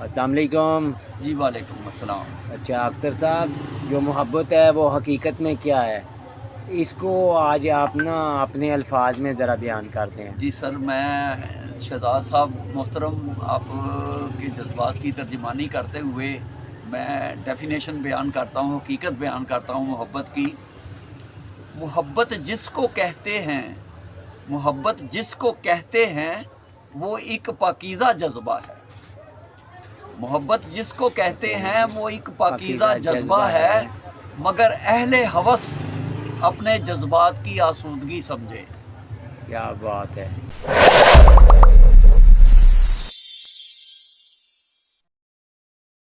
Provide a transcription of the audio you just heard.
السلام علیکم۔ جی وعلیکم السلام۔ اچھا اختر صاحب، جو محبت ہے وہ حقیقت میں کیا ہے، اس کو آج آپ نا اپنے الفاظ میں ذرا بیان کرتے ہیں۔ جی سر، میں شہزاد صاحب محترم، آپ کے جذبات کی ترجمانی کرتے ہوئے میں ڈیفینیشن بیان کرتا ہوں، حقیقت بیان کرتا ہوں محبت کی۔ محبت جس کو کہتے ہیں، محبت جس کو کہتے ہیں وہ ایک پاکیزہ جذبہ ہے۔ محبت جس کو کہتے ہیں وہ ایک پاکیزہ جذبہ ہے، مگر اہل ہوس اپنے جذبات کی آسودگی سمجھے۔ کیا بات ہے۔